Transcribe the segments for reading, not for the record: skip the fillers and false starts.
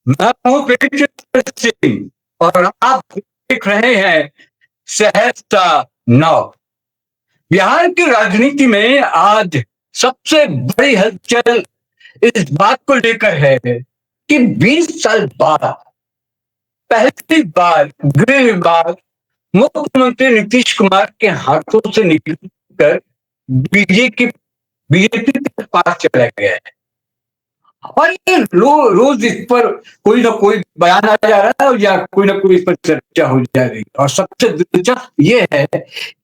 मैं हूं प्रेमचंद्र सिंह और आप देख रहे हैं सहजता नौ। बिहार की राजनीति में आज सबसे बड़ी हलचल इस बात को लेकर है कि 20 साल बाद पहली बार गृह विभाग मुख्यमंत्री नीतीश कुमार के हाथों से निकलकर बीजेपी बीजेपी के पास चला गया है। और ये रोज इस पर कोई ना कोई बयान आ जा रहा है या कोई ना कोई इस पर चर्चा हो जा रही है। और सबसे दिलचस्प ये है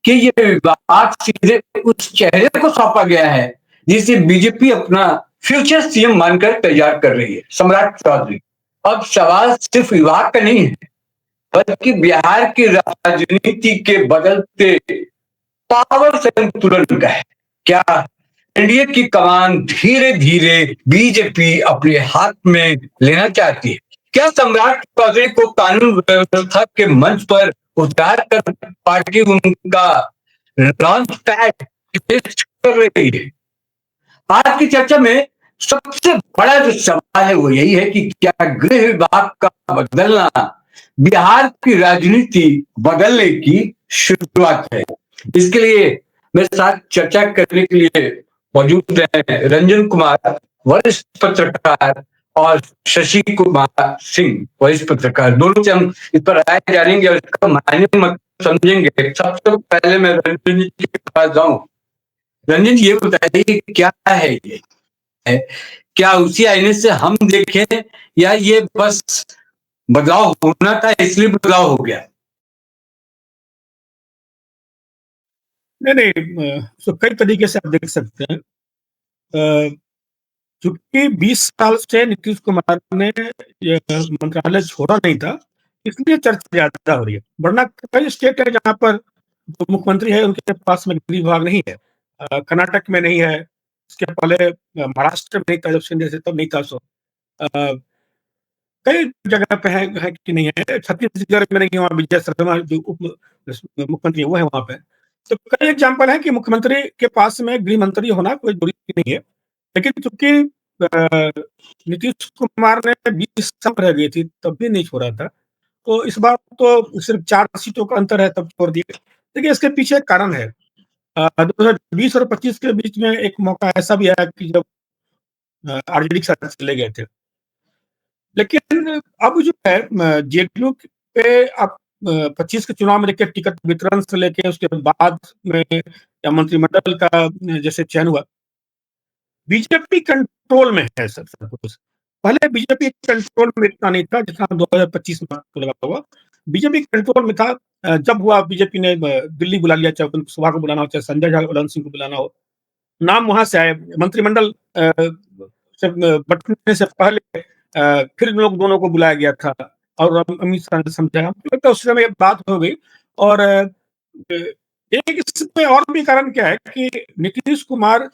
कि ये विवाद सीधे उस चेहरे को सौंपा गया है जिसे बीजेपी अपना फ्यूचर सीएम मानकर तैयार कर रही है, सम्राट चौधरी। अब सवाल सिर्फ विवाद का नहीं है, बल्कि बिहार की राजनीति के बदलते पावर संतुलन का है। क्या एनडीए की कमान धीरे धीरे बीजेपी अपने हाथ में लेना चाहती है? क्या सम्राट चौधरी को कानून व्यवस्था के मंच पर उतार कर पार्टी उनका लॉन्च पैड कर रही है? आज की चर्चा में सबसे बड़ा जो सवाल है वो यही है कि क्या गृह विभाग का बदलना बिहार की राजनीति बदलने की शुरुआत है? इसके लिए मेरे साथ चर्चा करने के लिए मौजूद हैं रंजन कुमार, वरिष्ठ पत्रकार, और शशि कुमार सिंह, वरिष्ठ पत्रकार। दोनों से हम इस पर राय जानेंगे और इसका मायने मत समझेंगे। सबसे पहले मैं रंजन जी के पास जाऊं। रंजन जी, ये बताइए क्या है ये? है क्या उसी आईने से हम देखें या ये बस बदलाव होना था इसलिए बदलाव हो गया? नहीं नहीं, तो कई तरीके से आप देख सकते हैं। चूंकि 20 साल से नीतीश कुमार ने ये मंत्रालय छोड़ा नहीं था, इसलिए चर्चा ज्यादा हो रही है। वरना कई स्टेट है जहां पर जो मुख्यमंत्री है उनके पास में गृह विभाग नहीं है। कर्नाटक में नहीं है, इसके पहले महाराष्ट्र में नहीं था, जब शिंदे से तब नहीं था। सो कई जगह पे है कि नहीं है। छत्तीसगढ़ में नहीं है, वहाँ विजय शर्मा जो उप मुख्यमंत्री वो है वहां पे। तो कई एग्जाम्पल है कि मुख्यमंत्री के पास में गृह मंत्री होना कोई जरूरी नहीं है। लेकिन चूंकि नीतीश कुमार ने 20 साल रह गई थी तब भी नहीं छोड़ा था, तो इस बार तो सिर्फ 4 सीटों का अंतर है तब छोड़ दिए। देखिए, इसके पीछे एक कारण है। 2020 और 25 के बीच में एक मौका ऐसा भी आया कि जब आरजेडी के साथ चले गए थे। लेकिन अब जो है जेडीयू पे अब 25 के चुनाव में देखिए, टिकट वितरण से लेके उसके बाद में या मंत्रिमंडल का जैसे चयन हुआ, बीजेपी कंट्रोल में है सब कुछ। पहले बीजेपी कंट्रोल में इतना नहीं था जितना 2025 में आपको लगा होगा। बीजेपी कंट्रोल में था जब हुआ बीजेपी ने दिल्ली बुला लिया, चाहे उपेंद्र कुशवाहा को बुलाना हो, चाहे संजय झा, उदयन सिंह को बुलाना हो। नाम वहां से आए। मंत्रिमंडल से बंटने से पहले फिर इन लोग दोनों को बुलाया गया था और अमित शाह ने समझाया, मुझे लगता है उस समय बात हो गई। और एक इसमें और भी कारण क्या है कि नीतीश कुमार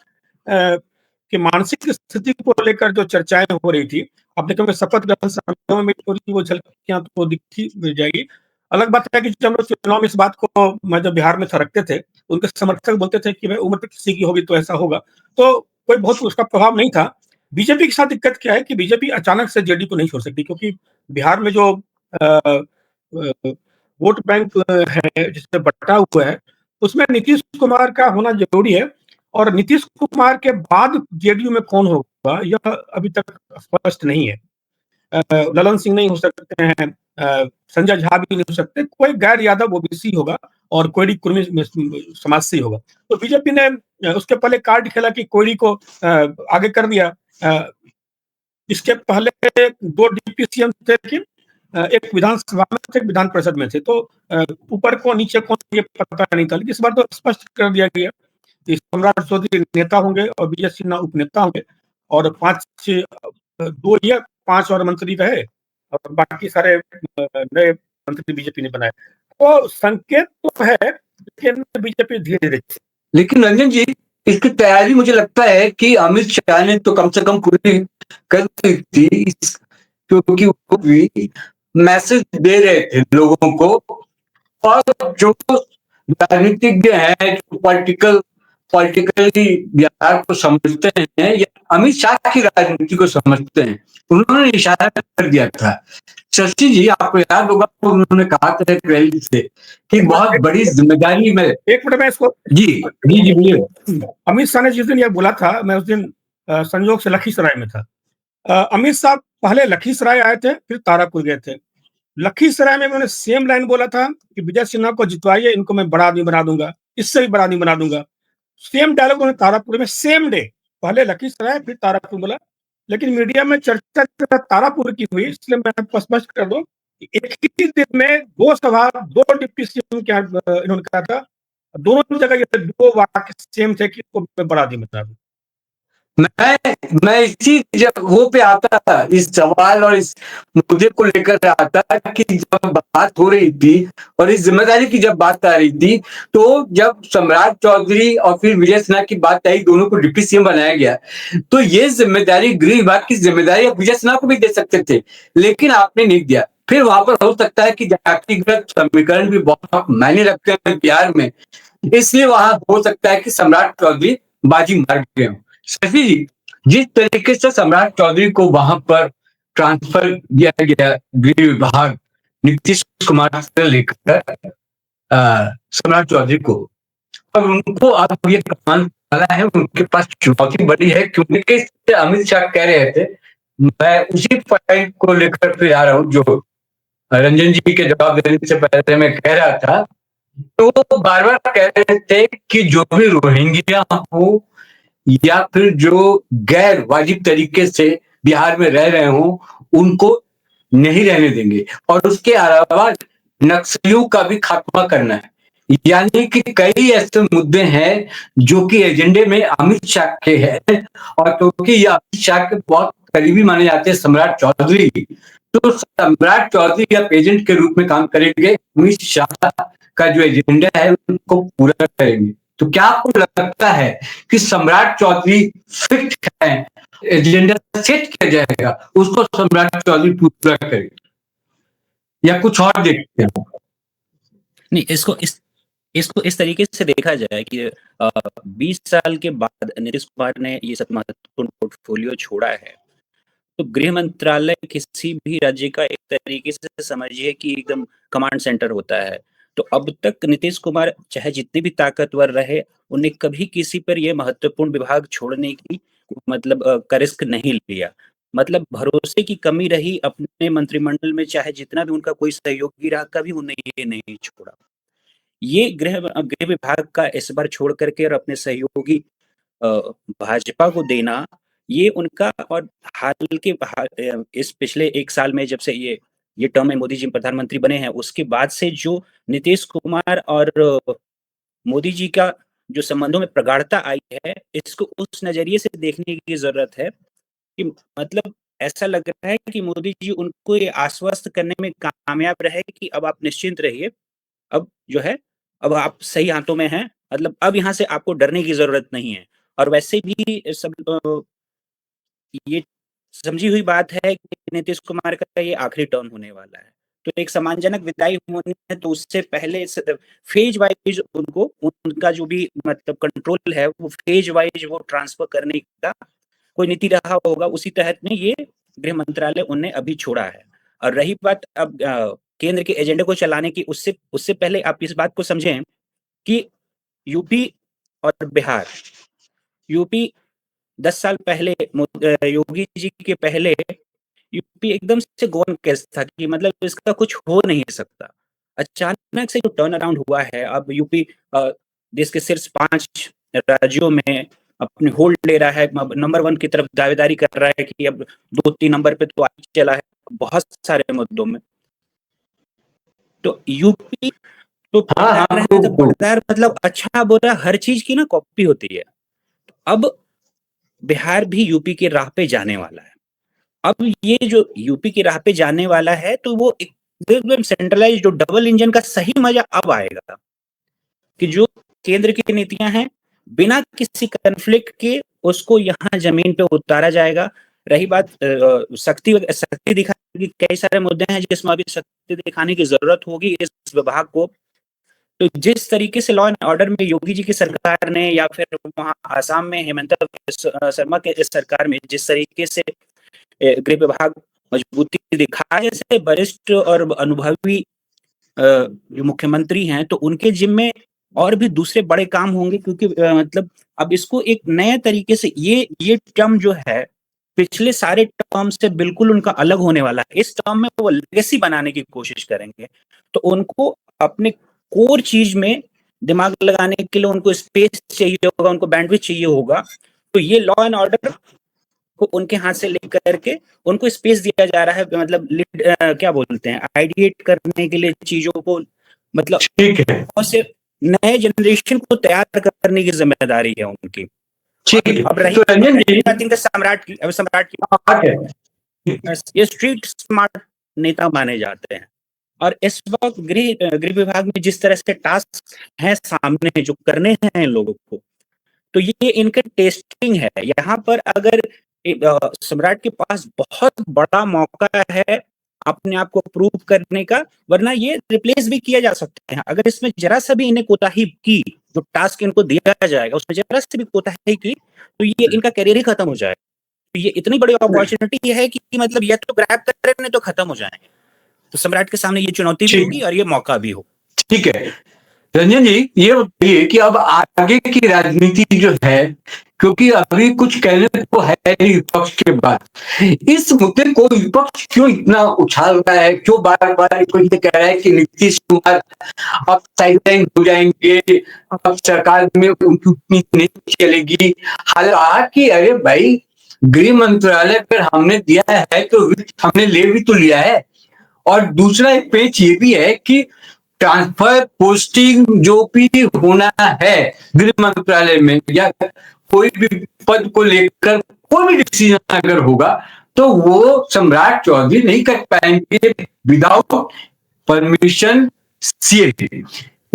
की मानसिक स्थिति को लेकर जो चर्चाएं हो रही थी, आप देखेंगे शपथ ग्रहण समारोह में थोड़ी वो झलकियां तो दिखी मिल जाएगी। अलग बात है कि जब हम लोग चुनाव में इस बात को मैं जब बिहार में था रखते थे, उनके समर्थक बोलते थे कि भाई उम्र तो किसी की होगी तो ऐसा होगा, तो कोई बहुत उसका प्रभाव नहीं था। बीजेपी के साथ दिक्कत क्या है कि बीजेपी अचानक से जेडीयू को नहीं छोड़ सकती, क्योंकि बिहार में जो वोट बैंक है जिससे बटा हुआ है, उसमें नीतीश कुमार का होना जरूरी है। और नीतीश कुमार के बाद जेडीयू में कौन होगा यह अभी तक स्पष्ट नहीं है। ललन सिंह नहीं हो सकते हैं, संजय झा भी नहीं हो सकते, कोई गैर यादव ओबीसी होगा और कोयरी कुर्मी समाज से होगा। तो बीजेपी ने उसके पहले कार्ड खेला कि कोयरी को आगे कर दिया। इसके पहले 2 डिप्टी सीएम थे, लेकिन एक विधानसभा में थे, एक विधान परिषद में थे। तो ऊपर को नीचे को ये पता नहीं था, लेकिन इस बार तो स्पष्ट कर दिया गया कि सम्राट चौधरी नेता होंगे और विजय सिन्हा उपनेता होंगे। और 2 या 5 और मंत्री रहे और बाकी सारे नए मंत्री बीजेपी ने बनाए। तो संकेत तो है, लेकिन बीजेपी धीरे धीरे। लेकिन रंजन जी, इसकी तैयारी मुझे लगता है कि अमित शाह ने तो कम से कम पूरी कर दी थी, क्योंकि वो भी मैसेज दे रहे थे लोगों को। और जो राजनीतिज्ञ हैं, जो पॉलिटिकल पॉलिटिकली बिहार को समझते हैं या अमित शाह की राजनीति को समझते हैं, उन्होंने इशारा कर दिया था। शशि जी, आपको याद होगा उन्होंने कहा था रैली से कि बहुत बड़ी जिम्मेदारी में। एक मिनट में इसको जी जी जी बोलिए। अमित शाह ने जिस दिन यह बोला था, मैं उस दिन संयोग से लखीसराय में था। अमित शाह पहले लखीसराय आए थे, फिर तारापुर गए थे। लखीसराय में उन्होंने सेम लाइन बोला था कि विजय सिन्हा को जितवाइए, इनको मैं बड़ा आदमी बना दूंगा, इससे भी बड़ा आदमी बना दूंगा। सेम डायलॉग उन्होंने तारापुर में सेम डे, पहले लखीसराय फिर तारापुर बोला। लेकिन मीडिया में चर्चा तारापुर की हुई, इसलिए मैं आपको स्पष्ट कर दूं कि एक ही दिन में 2 सभा, 2 डिप्टी सीएम क्या इन्होंने कहा था। दोनों जगह ये 2 वाक्य सेम थे कि इसको मैं बड़ा आदमी बना दूं। मैं इसी जब वो पे आता था, इस सवाल और इस मुद्दे को लेकर आता कि जब बात हो रही थी और इस जिम्मेदारी की जब बात आ रही थी, तो जब सम्राट चौधरी और फिर विजय सिन्हा की बात आई, दोनों को डिप्टी सीएम बनाया गया, तो ये जिम्मेदारी, गृह विभाग की जिम्मेदारी आप विजय सिन्हा को भी दे सकते थे, लेकिन आपने नहीं दिया। फिर वहां पर हो सकता है कि जातिगत समीकरण भी बहुत मायने रखते हैं बिहार में, इसलिए वहां हो सकता है कि सम्राट चौधरी बाजी मार गए हों। शशि जी, जिस तरीके से सम्राट चौधरी को वहां पर ट्रांसफर दिया गया गृह विभाग नीतीश कुमार से लेकर सम्राट चौधरी को, और उनको अब ये कमान वाला है, उनके पास चुनौती बड़ी है, क्योंकि अमित शाह कह रहे थे, मैं उसी पॉइंट को लेकर फिर आ रहा हूँ जो रंजन जी के जवाब देने से पहले मैं कह रहा था। तो बार बार कह रहे थे कि जो भी रोहिंग्या हो या फिर जो गैर वाजिब तरीके से बिहार में रह रहे हों, उनको नहीं रहने देंगे, और उसके अलावा नक्सलियों का भी खात्मा करना है। यानी कि कई ऐसे मुद्दे हैं जो कि एजेंडे में अमित शाह के हैं, और क्योंकि ये अमित शाह के बहुत करीबी माने जाते हैं सम्राट चौधरी, तो सम्राट चौधरी अब एजेंट के रूप में काम करेंगे, अमित शाह का जो एजेंडा है उनको पूरा करेंगे। तो क्या आपको लगता है कि सम्राट चौधरी फिट है, एजेंडा सेट किया जाएगा, उसको सम्राट चौधरी पूरा करेंगे, या कुछ और देखते हैं? नहीं, इसको इस तरीके से देखा जाए कि 20 साल के बाद नीतीश कुमार ने ये सब महत्वपूर्ण पोर्टफोलियो छोड़ा है, तो गृह मंत्रालय किसी भी राज्य का एक तरीके से समझिए कि एकदम कमांड सेंटर होता है। तो अब तक नीतीश कुमार चाहे जितने भी ताकतवर रहे, उन्हें कभी किसी पर यह महत्वपूर्ण विभाग छोड़ने की मतलब का रिस्क नहीं लिया। मतलब भरोसे की कमी रही अपने मंत्रिमंडल में, चाहे जितना भी उनका कोई सहयोगी रहा, कभी उन्हें ये नहीं छोड़ा। ये गृह विभाग का इस बार छोड़ करके और अपने सहयोगी भाजपा को देना, ये उनका, और हाल के इस पिछले 1 साल में जब से ये टर्म में मोदी जी प्रधानमंत्री बने हैं, उसके बाद से जो नीतीश कुमार और मोदी जी का जो संबंधों में प्रगाढ़ता आई है, इसको उस नजरिए से देखने की जरूरत है कि मतलब ऐसा लग रहा है कि मोदी जी उनको ये आश्वस्त करने में कामयाब रहे कि अब आप निश्चिंत रहिए, अब जो है, अब आप सही हाथों में हैं, मतलब अब यहाँ से आपको डरने की जरूरत नहीं है। और वैसे भी सब ये समझी हुई बात है कि नीतीश कुमार का ये आखिरी टर्न होने वाला है, तो एक सम्मानजनक विदाई होनी है, तो उससे पहले फेज वाइज उनको उनका जो भी मतलब कंट्रोल है, वो फेज वाइज वो ट्रांसफर करने का कोई नीति रहा होगा, उसी तहत में ये गृह मंत्रालय उन्हें अभी छोड़ा है। और रही बात अब केंद्र के एजेंडे को चलाने की, उससे पहले आप इस बात को समझें कि यूपी और बिहार, यूपी 10 साल पहले योगी जी के पहले यूपी एकदम से गोन केस था कि मतलब इसका कुछ हो नहीं सकता। अचानक से जो टर्न अराउंड हुआ है, अब यूपी देश के शीर्ष 5 राज्यों में अपने होल्ड ले रहा है, नंबर 1 की तरफ दावेदारी कर रहा है कि अब 2-3 नंबर पे तो आ चला है बहुत सारे मुद्दों में। तो यूपी तो मतलब अच्छा बुरा हर चीज की ना कॉपी होती है। अब बिहार भी यूपी के राह पे जाने वाला है। अब ये जो यूपी की राह पे जाने वाला है, तो वो एकदम सेंट्रलाइज जो डबल इंजन का सही मजा अब आएगा कि जो केंद्र की नीतियां हैं, बिना किसी कन्फ्लिक्ट के उसको यहाँ जमीन पे उतारा जाएगा। रही बात शक्ति दिखाने की, कई सारे मुद्दे हैं जिसमें अभी शक्ति दिखाने की जरूरत होगी इस विभाग को तो जिस तरीके से लॉ एंड ऑर्डर में योगी जी की सरकार ने या फिर वहाँ आसाम में हेमंत शर्मा के इस सरकार में जिस तरीके से गृह विभाग मजबूती दिखा, जैसे वरिष्ठ और अनुभवी जो मुख्यमंत्री हैं, तो उनके जिम्मे और भी दूसरे बड़े काम होंगे, क्योंकि मतलब अब इसको एक नए तरीके से ये टर्म जो है पिछले सारे टर्म से बिल्कुल उनका अलग होने वाला है। इस टर्म में वो लेगेसी बनाने की कोशिश करेंगे, तो उनको अपने कोर चीज में दिमाग लगाने के लिए उनको स्पेस चाहिए होगा, उनको बैंडविड्थ चाहिए होगा। तो ये लॉ एंड ऑर्डर को उनके हाथ से लेकर के उनको स्पेस दिया जा रहा है, मतलब क्या बोलते हैं, आइडिएट करने के लिए चीजों को, मतलब ठीक है, और सिर्फ नए जनरेशन को तैयार करने की जिम्मेदारी है उनकी। ठीक है। अब रही तो रंजन जी, आई थिंक सम्राट की, अब सम्राट की बात है, ये स्ट्रीट स्मार्ट नेता माने जाते हैं, और इस वक्त गृह विभाग में जिस तरह से टास्क हैं सामने जो करने हैं इन लोगों को, तो ये इनका टेस्टिंग है। यहाँ पर अगर सम्राट के पास बहुत बड़ा मौका है अपने आप को प्रूव करने का, वरना ये रिप्लेस भी किया जा सकते हैं। अगर इसमें जरा सा भी इन्हें कोताही की, जो टास्क इनको दिया जाएगा उसमें जरा सी भी कोताही की, तो ये इनका करियर ही खत्म हो जाएगा। तो ये इतनी बड़ी अपॉर्चुनिटी है कि मतलब या तो ग्रैब कर रहे तो खत्म हो जाएंगे। तो सम्राट के सामने ये चुनौती भी होगी और ये मौका भी हो। ठीक है। रंजन जी, ये बताइए कि अब आगे की राजनीति जो है, क्योंकि अभी कुछ कहने को है नहीं विपक्ष के बाद, इस मुद्दे को विपक्ष क्यों इतना उछाल रहा है, क्यों बार बार कोई ये कह रहा है कि नीतीश कुमार अब साइडलाइन हो जाएंगे, अब सरकार में उनकी उतनी नहीं चलेगी। हालांकि अरे भाई, गृह मंत्रालय पर हमने दिया है तो हमने ले भी तो लिया है। और दूसरा एक पेच ये भी है कि ट्रांसफर पोस्टिंग जो भी होना है गृह मंत्रालय में, या कोई भी पद को लेकर कोई भी डिसीजन अगर होगा, तो वो सम्राट चौधरी नहीं कर पाएंगे विदाउट परमिशन सीएम।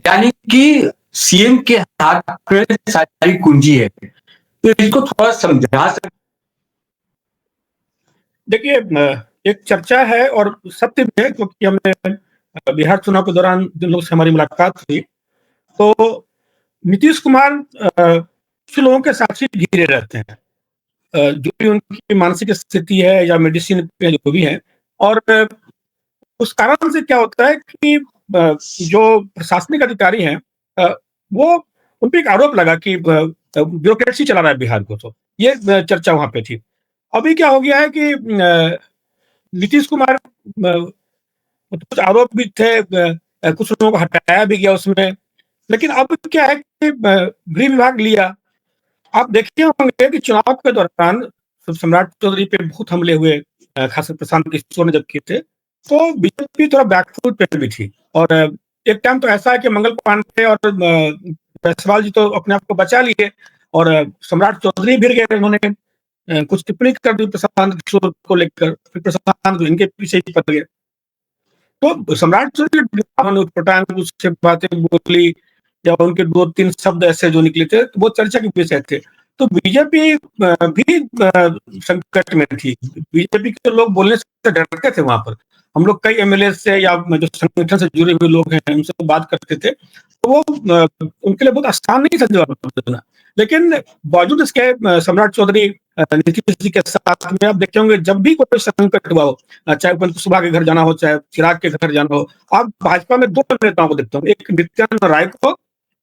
यानी कि सीएम के हाथ में सारी कुंजी है। तो इसको थोड़ा समझा सकते। देखिए, एक चर्चा है और सत्य भी है, क्योंकि हमने बिहार चुनाव के दौरान जिन लोगों से हमारी मुलाकात हुई, तो नीतीश कुमार कुछ लोगों के साथ ही घिरे रहते हैं, जो भी उनकी मानसिक स्थिति है या मेडिसिन पे जो भी है। और उस कारण से क्या होता है कि जो प्रशासनिक अधिकारी हैं, वो उन पे एक आरोप लगा कि ब्यूरोक्रेसी चला रहा है बिहार को। तो ये चर्चा वहां पे थी। अभी क्या हो गया है कि नीतीश कुमार, कुछ आरोप भी थे, कुछ लोगों को हटाया भी गया उसमें। लेकिन अब क्या है कि गृह विभाग लिया। आप देखे होंगे कि चुनाव के दौरान सम्राट चौधरी पे बहुत हमले हुए, खासकर प्रशांत किशोर ने जब किए थे, तो बीजेपी थोड़ा बैकफुट पे भी थी। और एक टाइम तो ऐसा है कि मंगल पांडे और जायसवाल जी तो अपने आप को बचा लिए, और सम्राट चौधरी भिड़ गए। उन्होंने कुछ टिप्पणी कर दी प्रशांत किशोर को लेकर, फिर प्रशांत इनके पीछे ही पड़ गए। तो सम्राट चौधरी उठपटांग उससे बातें बोली, या उनके 2-3 शब्द ऐसे जो निकले थे, तो वो चर्चा के विषय थे। तो बीजेपी भी संकट में थी। बीजेपी के लोग बोलने से डरते थे वहां पर। हम लोग कई एमएलए से या जो संगठन से जुड़े हुए लोग हैं उनसे बात करते थे, तो वो उनके लिए बहुत आसान नहीं था जवाब देना। लेकिन बावजूद इसके सम्राट चौधरी नीतीश जी के साथ में, आप देखते होंगे जब भी कोई संकट हुआ हो, चाहे उपेंद्र कुशवाहा के घर जाना हो, चाहे चिराग के घर जाना हो, आप भाजपा में 2 नेताओं को देखते हो, एक नित्यानंद राय को,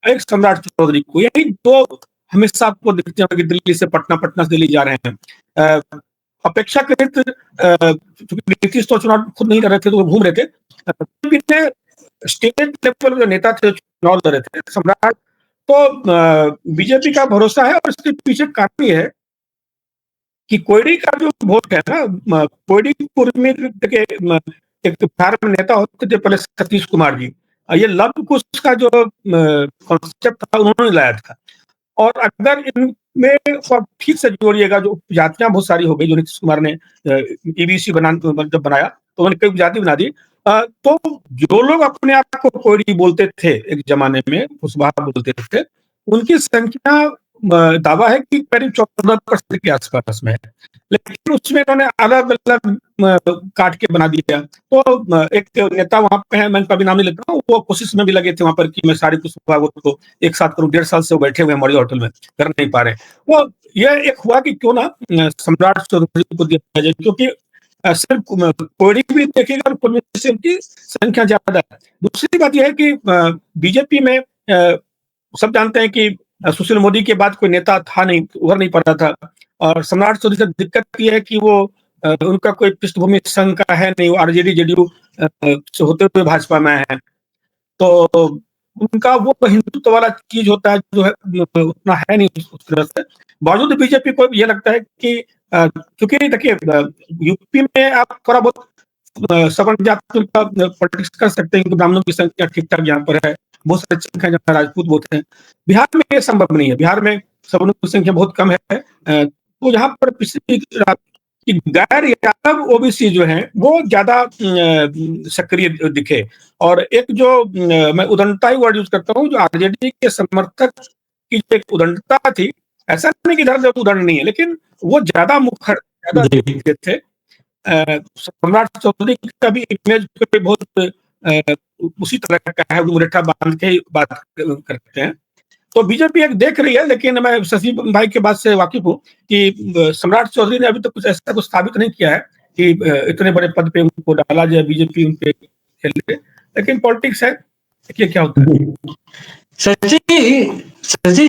एक सम्राट चौधरी को। यही 2 हमेशा आपको दिखते होंगे कि दिल्ली से पटना, पटना से दिल्ली जा रहे हैं। अपेक्षाकृत नीतीश तो चुनाव खुद नहीं लड़ रहे थे, तो वो घूम रहे थे। स्टेट लेवल जो नेता थे चुनाव लड़ रहे थे, सम्राट। तो बीजेपी का भरोसा है, और इसके पीछे कारण ये है कि कोयरी का जो वोट है ना, कोयरीपुर में देखिए एक बिहार में नेता होते थे पहले सतीश कुमार जी। ये लव कुश का जो कॉन्सेप्ट था उन्होंने लाया था। और अगर इनमें ठीक से जोड़िएगा, जो जातियां बहुत सारी हो गई, जो नीतीश कुमार ने ईबीसी जब बनाया तो उन्होंने कई जाति बना दी। तो जो लोग अपने आप को कोयरी बोलते थे एक जमाने में, कुशवाहा बोलते थे, उनकी संख्या दावा है कि करीब 14% के आसपास में है। लेकिन उसमें उन्होंने अलग अलग काट के बना दिया। तो एक नेता वहाँ पे है, मैं उनका भी नाम नहीं लेता हूँ, वो कोशिश में भी लगे थे वहाँ पर कि मैं सारी कुछ को एक साथ करूँ। 1.5 साल से वो बैठे हुए हैं मौर्य होटल में, कर नहीं पा रहे। वो ये एक हुआ कि क्यों ना सम्राट चौधरी को दिया जाए, क्योंकि सिर्फ कोड़ी भी देखेगा और कुल से उनकी संख्या ज्यादा है। दूसरी बात यह है कि बीजेपी में सब जानते हैं कि सुशील मोदी के बाद कोई नेता था नहीं, उभर नहीं पा रहा था। और सम्राट चौधरी से दिक्कत ये है कि वो उनका कोई पृष्ठभूमि संघ का है नहीं, वो आरजेडी जेडीयू से होते हुए भाजपा में है। तो उनका वो हिंदुत्व वाला चीज होता है जो है उतना है नहीं उस तरह से। बावजूद बीजेपी को ये लगता है कि क्योंकि देखिए यूपी में आप थोड़ा बहुत सवर्ण जाति का पॉलिटिक्स कर सकते हैं, क्योंकि ब्राह्मणों की संख्या ठीक-ठाक यहाँ पर है। बहुत सारी संख्या जहाँ राजपूत बहुत हैं। बिहार में ये संभव नहीं है। बिहार में सवर्णों की संख्या बहुत कम है। तो यहाँ पर पिछली कि गैर यादव ओबीसी जो हैं वो ज्यादा सक्रिय दिखे। और एक जो मैं उदंडता ही वर्ड यूज करता हूँ, जो आरजेडी के समर्थक की जो एक उदंडता थी, ऐसा नहीं कि इधर उदंड नहीं है, लेकिन वो ज्यादा मुखर ज्यादा दिखते थे। सम्राट चौधरी का भी इमेज बहुत उसी तरह का है, मुरेठा बांध के ही बात करते हैं। तो बीजेपी एक देख रही है, लेकिन मैं शशि भाई के बात से वाकिफ हूँ कि सम्राट चौधरी ने अभी तक कुछ ऐसा कुछ साबित नहीं किया है कि इतने बड़े पद पे उनको डाला जाए, बीजेपी उनपे खेले। लेकिन पॉलिटिक्स है, देखिए क्या होता है। शशि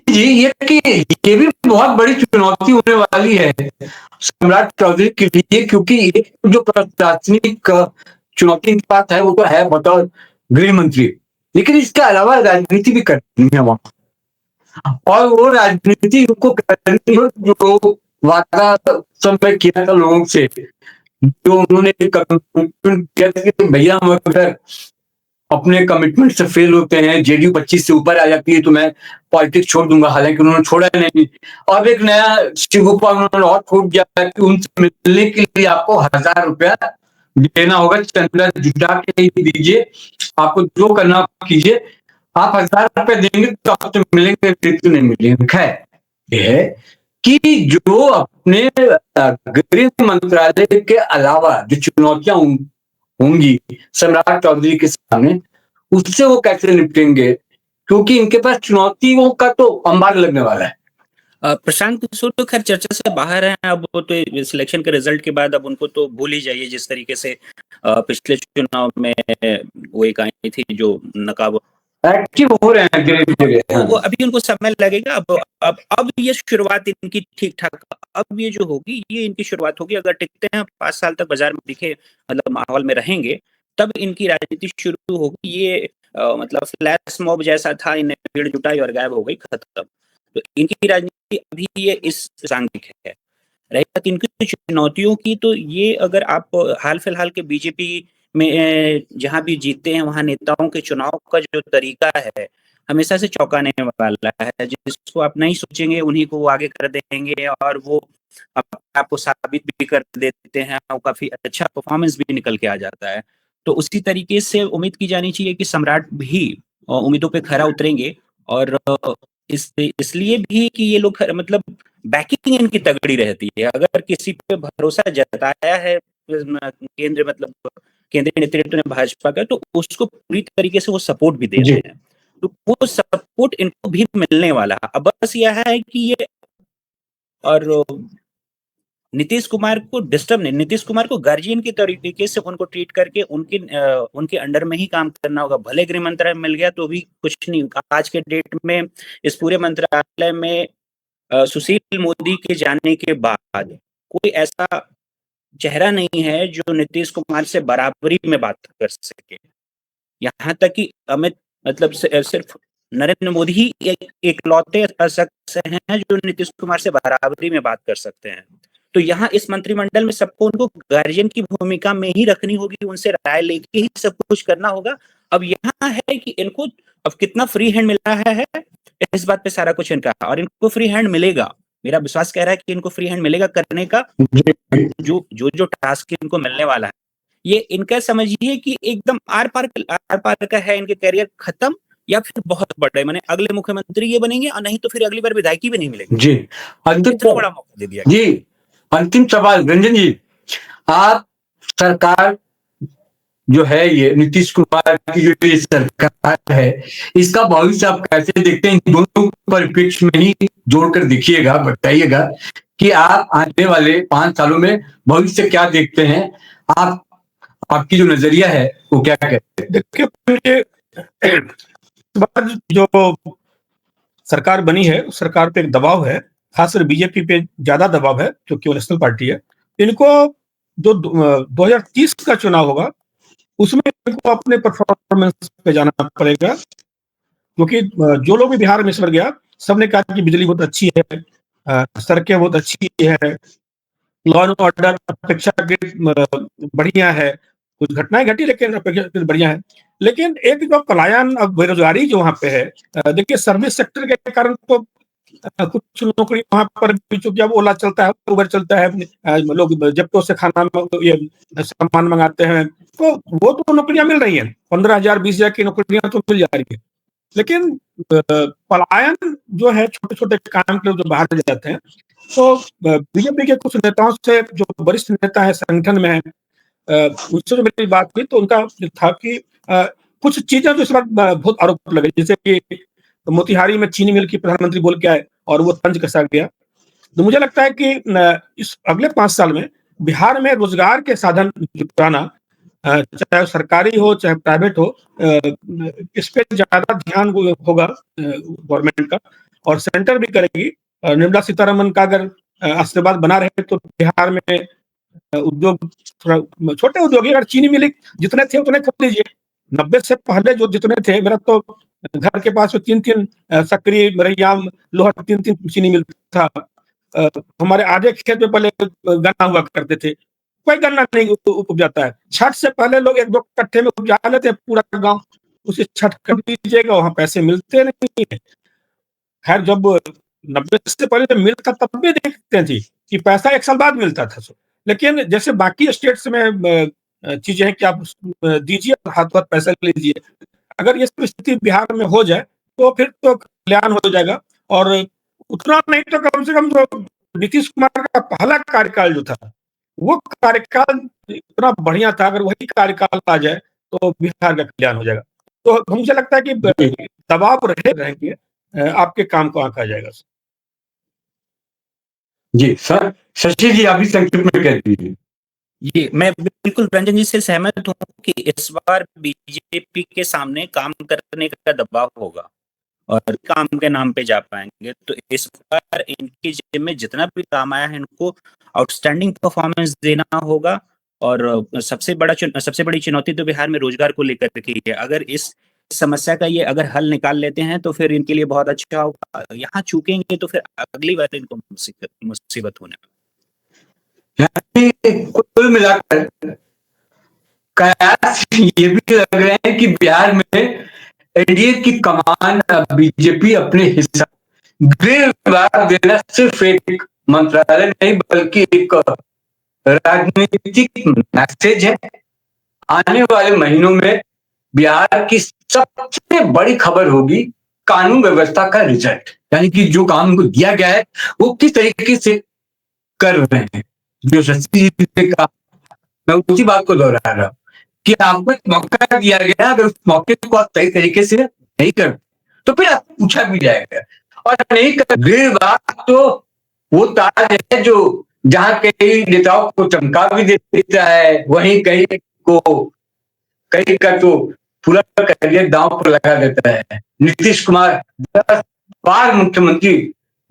जी, ये भी बहुत बड़ी चुनौती होने वाली है सम्राट चौधरी के लिए, क्योंकि एक जो प्रशासनिक चुनौती इनके पास है वो तो है बतौर गृह मंत्री, लेकिन इसके अलावा राजनीति भी करनी है वहां। और वो राजनीति उनको करनी हो जो वादा समय किया था लोगों से, जो उन्होंने कमिटमेंट किया था कि भैया हम अगर अपने कमिटमेंट से फेल होते हैं, जेडीयू 25 से ऊपर आ जाती है तो मैं पॉलिटिक्स छोड़ दूंगा, हालांकि उन्होंने छोड़ा नहीं। और एक नया शिगुप्पा उन्होंने और छोड़ दिया कि उनसे मिलने के लिए आपको 1000 रुपया देना होगा, चंदा जुटा के ही दीजिए, आपको जो करना कीजिए, आप 1000 रुपये देंगे तो आपसे मिलेंगे, नहीं मिलेंगे। खैर यह है कि जो अपने गृह मंत्रालय के अलावा जो चुनौतियां होंगी सम्राट चौधरी के सामने, उससे वो कैसे निपटेंगे, क्योंकि इनके पास चुनौतियों का तो अंबार लगने वाला है। प्रशांत किशोर तो खैर चर्चा से बाहर हैं। अब वो तो सिलेक्शन के रिजल्ट के बाद अब उनको तो भूल ही जाइए, जिस तरीके से पिछले चुनाव में वो एक आई थी जो नकाब एक्टिव हो रहे हैं धीरे-धीरे। वो अभी उनको समय लगेगा। अब ये शुरुआत इनकी ठीक-ठाक, अब ये जो होगी ये इनकी शुरुआत होगी। अगर टिकते हैं 5 साल तक बाजार में दिखे, मतलब माहौल में रहेंगे, तब इनकी राजनीति शुरू होगी। ये मतलब फ्लैश मॉब जैसा था, इन्हें भीड़ जुटाई और गायब हो गई, खत्म। तो इनकी राजनीति अभी ये इस सांघिक है। रही बात इनकी चुनौतियों की, तो ये अगर आप हाल फिलहाल के बीजेपी में जहाँ भी जीतते हैं वहाँ नेताओं के चुनाव का जो तरीका है हमेशा से चौंकाने वाला है। जिसको आप नहीं सोचेंगे उन्हीं को वो आगे कर देंगे और वो आपको साबित भी कर देते हैं और काफी अच्छा परफॉर्मेंस भी निकल के आ जाता है। तो उसी तरीके से उम्मीद की जानी चाहिए कि सम्राट भी उम्मीदों पे खरा उतरेंगे। और इसलिए भी कि ये लोग मतलब बैकिंग इनकी तगड़ी रहती है। अगर किसी पे भरोसा जताया है केंद्रीय नेतृत्व ने भाजपा का, तो उसको पूरी तरीके से वो सपोर्ट भी देते हैं। तो वो सपोर्ट इनको भी मिलने वाला है। अब बस यह है कि ये और नीतीश कुमार को डिस्टर्ब नहीं, नीतीश कुमार को गार्जियन की तरीके से उनको ट्रीट करके उनके अंडर में ही काम करना होगा। भले गृह मंत्रालय मिल गया तो भी कुछ नहीं। आज के डेट में इस पूरे मंत्रालय में सुशील मोदी के जाने के बाद कोई ऐसा चेहरा नहीं है जो नीतीश कुमार से बराबरी में बात कर सके। यहाँ तक कि अमित मतलब सिर्फ नरेंद्र मोदी ही इकलौते शख्स हैं जो नीतीश कुमार से बराबरी में बात कर सकते हैं। तो यहाँ इस मंत्रिमंडल में सबको उनको गार्जियन की भूमिका में ही रखनी होगी, उनसे राय लेके ही सब कुछ करना होगा। अब यहाँ है कि इनको अब कितना फ्री हैंड मिला है, इस बात पे सारा कुछ इनका, और इनको फ्री हैंड मिलेगा। मेरा विश्वास कह रहा है कि इनको फ्री हैंड मिलेगा करने का जो टास्क इनको मिलने वाला है। ये इनका समझिए कि एकदम आर पार का है। इनके करियर खत्म या फिर बहुत बड़े माने अगले मुख्यमंत्री ये बनेंगे और नहीं तो फिर अगली बार विधायकी भी नहीं मिलेगी। जी, इतना बड़ा मौका दे दिया जी। अंतिम सवाल रंजन जी, आप सरकार जो है, ये नीतीश कुमार की जो ये सरकार है, इसका भविष्य आप कैसे देखते हैं? इन दोनों परिप्रेक्ष्य में ही जोड़कर देखिएगा, बताइएगा कि आप आने वाले 5 सालों में भविष्य क्या देखते हैं? आप आपकी जो नजरिया है वो क्या कहते हैं? देखिए, इस बार जो सरकार बनी है, उस सरकार पे एक दबाव है, खासकर बीजेपी पे ज्यादा दबाव है क्योंकि वो नेशनल पार्टी है। इनको जो 2030 का चुनाव होगा उसमें इनको अपने परफॉर्मेंस पे जाना पड़ेगा, क्योंकि जो लोग भी बिहार में इस बार गया, सबने कहा कि बिजली बहुत अच्छी है, सड़कें बहुत अच्छी है, लॉ एंड ऑर्डर अपेक्षाकृत बढ़िया है, कुछ घटनाएं घटी लेकिन अपेक्षाकृत बढ़िया है। लेकिन एक जो पलायन और बेरोजगारी जो वहाँ पे है, देखिए सर्विस सेक्टर के कारण तो कुछ नौकरी वहाँ पर भी, चूंकि अब ओला चलता है, उबर चलता है, लोग जेप्टो से खाना ये सामान मंगाते हैं, तो वो तो नौकरियां मिल रही हैं, 15,000 20,000 की नौकरियां तो मिल जा रही है। लेकिन पलायन जो है, छोटे छोटे काम के लोग जो बाहर जाते हैं, तो बीजेपी के कुछ नेताओं से, जो वरिष्ठ नेता है संगठन में है, उनसे जो मेरी बात हुई तो उनका था कि कुछ चीजें तो इस बार बहुत आरोप लगे, जैसे कि मोतिहारी में चीनी मिल की प्रधानमंत्री बोल के आए और वो तंज कसा गया। तो मुझे लगता है कि इस अगले 5 साल में बिहार में रोजगार के साधन जुटाना, चाहे सरकारी हो चाहे प्राइवेट हो, इस पे ज्यादा ध्यान होगा गवर्नमेंट का, और सेंटर भी करेगी। निर्मला सीतारमन का अगर आशीर्वाद बना रहे तो बिहार में उद्योग, थोड़ा छोटे उद्योग, अगर चीनी मिल जितने थे उतने खोल लीजिए। 90 से पहले जो जितने थे, मेरा तो घर के पास 3-3 सकरी, रैयाम, लोहा 3-3 चीनी मिल था। हमारे आधे खेत में पहले गन्ना हुआ करते थे, कोई गन्ना नहीं उपजाता है। छठ से पहले लोग 1-2 कट्ठे में उपजा लेते हैं पूरा गाँव, उसे छठ कर दीजिएगा, वहाँ पैसे मिलते नहीं है। खैर, जब 90 से पहले जब मिलता तब भी देखते थे कि पैसा 1 साल बाद मिलता था। लेकिन जैसे बाकी स्टेट्स में चीजें हैं कि आप दीजिए और हाथ-हाथ पैसा लीजिए। अगर ये परिस्थिति बिहार में हो जाए तो फिर तो कल्याण हो जाएगा। और उतना नहीं तो कम से कम जो नीतीश कुमार का पहला कार्यकाल जो था, वो कार्यकाल इतना बढ़िया था, अगर वही कार्यकाल आ जाए तो बिहार का कल्याण हो जाएगा। तो मुझे लगता है कि दबाव रहेंगे, आपके काम को आंका जाएगा। जी सर, शशि जी आप भी संक्षिप्त में कह दीजिए। ये मैं बिल्कुल रंजन जी से सहमत हूँ कि इस बार बीजेपी के सामने काम करने का दबाव होगा और काम के नाम पे जा पाएंगे। तो इस बार इनकी जेब में जितना भी काम आया है, इनको आउटस्टैंडिंग परफॉर्मेंस देना होगा। और सबसे बड़ी चुनौती तो बिहार में रोजगार को लेकर के है। अगर इस समस्या का ये अगर हल निकाल लेते हैं तो फिर इनके लिए बहुत अच्छा होगा। यहाँ चूकेंगे तो फिर अगली बार इनको मुसीबत होने यानी कुल मिलाकर कयास ये भी लग रहे हैं कि बिहार में एनडीए की कमान बीजेपी अपने हिस्सा गृह विभाग देना सिर्फ एक मंत्रालय नहीं बल्कि एक राजनीतिक मैसेज है। आने वाले महीनों में बिहार की सबसे बड़ी खबर होगी कानून व्यवस्था का रिजल्ट, यानी कि जो काम उनको दिया गया है वो किस तरीके से कर रहे हैं। जो शशि जी ने कहा, मैं उसी बात को दोहरा रहा हूं कि आपको एक मौका दिया गया, अगर उस मौके को आप सही तरीके से नहीं कर तो फिर आपको पूछा भी जाएगा, और नहीं कर गृह विभाग तो वो ताज है जो जहां कई नेताओं को चमका भी देता है, वहीं कई का तो पूरा करियर दांव पर लगा देता है। नीतीश कुमार 10 बार मुख्यमंत्री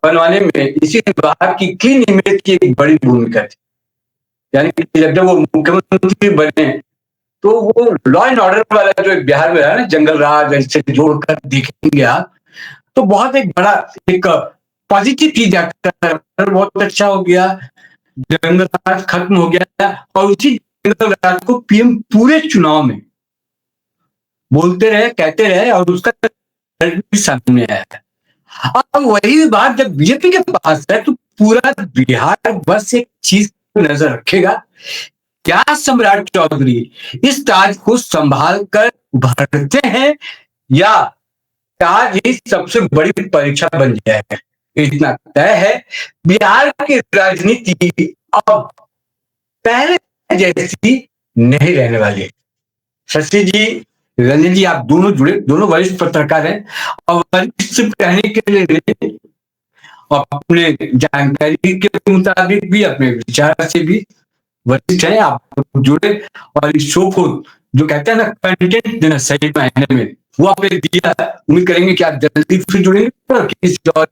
बनवाने में इसी विभाग की क्लीन इमेज की एक बड़ी भूमिका थी। यानी कि जब वो मुख्यमंत्री बने तो वो लॉ एंड ऑर्डर वाला जो बिहार में है ना, जंगल राज से जोड़कर देखेंगे आप, तो बहुत एक बड़ा एक पॉजिटिव चीज है, बहुत अच्छा हो गया, जंगल राज खत्म हो गया। और उसी जंगल राज को पीएम पूरे चुनाव में बोलते रहे, कहते रहे, और उसका भी सामने आया। अब वही बात जब बीजेपी के पास है तो पूरा बिहार बस एक चीज नजर रखेगा, क्या सम्राट चौधरी इस ताज को संभाल कर उभरते हैं या ताज ही सबसे बड़ी परीक्षा बन जाएगा। इतना तय है, बिहार की राजनीति अब पहले जैसी नहीं रहने वाली। शशि जी, रंजन जी, आप दोनों जुड़े, दोनों वरिष्ठ पत्रकार हैं और वरिष्ठ कहने के लिए नहीं, और अपने जानकारी के मुताबिक भी, अपने विचार से भी वरिष्ठ हैं। आप जुड़े और इस शो को, जो कहते हैं ना, कंटेंट देना सही मायने में, वो आपने दिया। उम्मीद करेंगे कि आप जल्दी फिर जुड़ेंगे और किसी और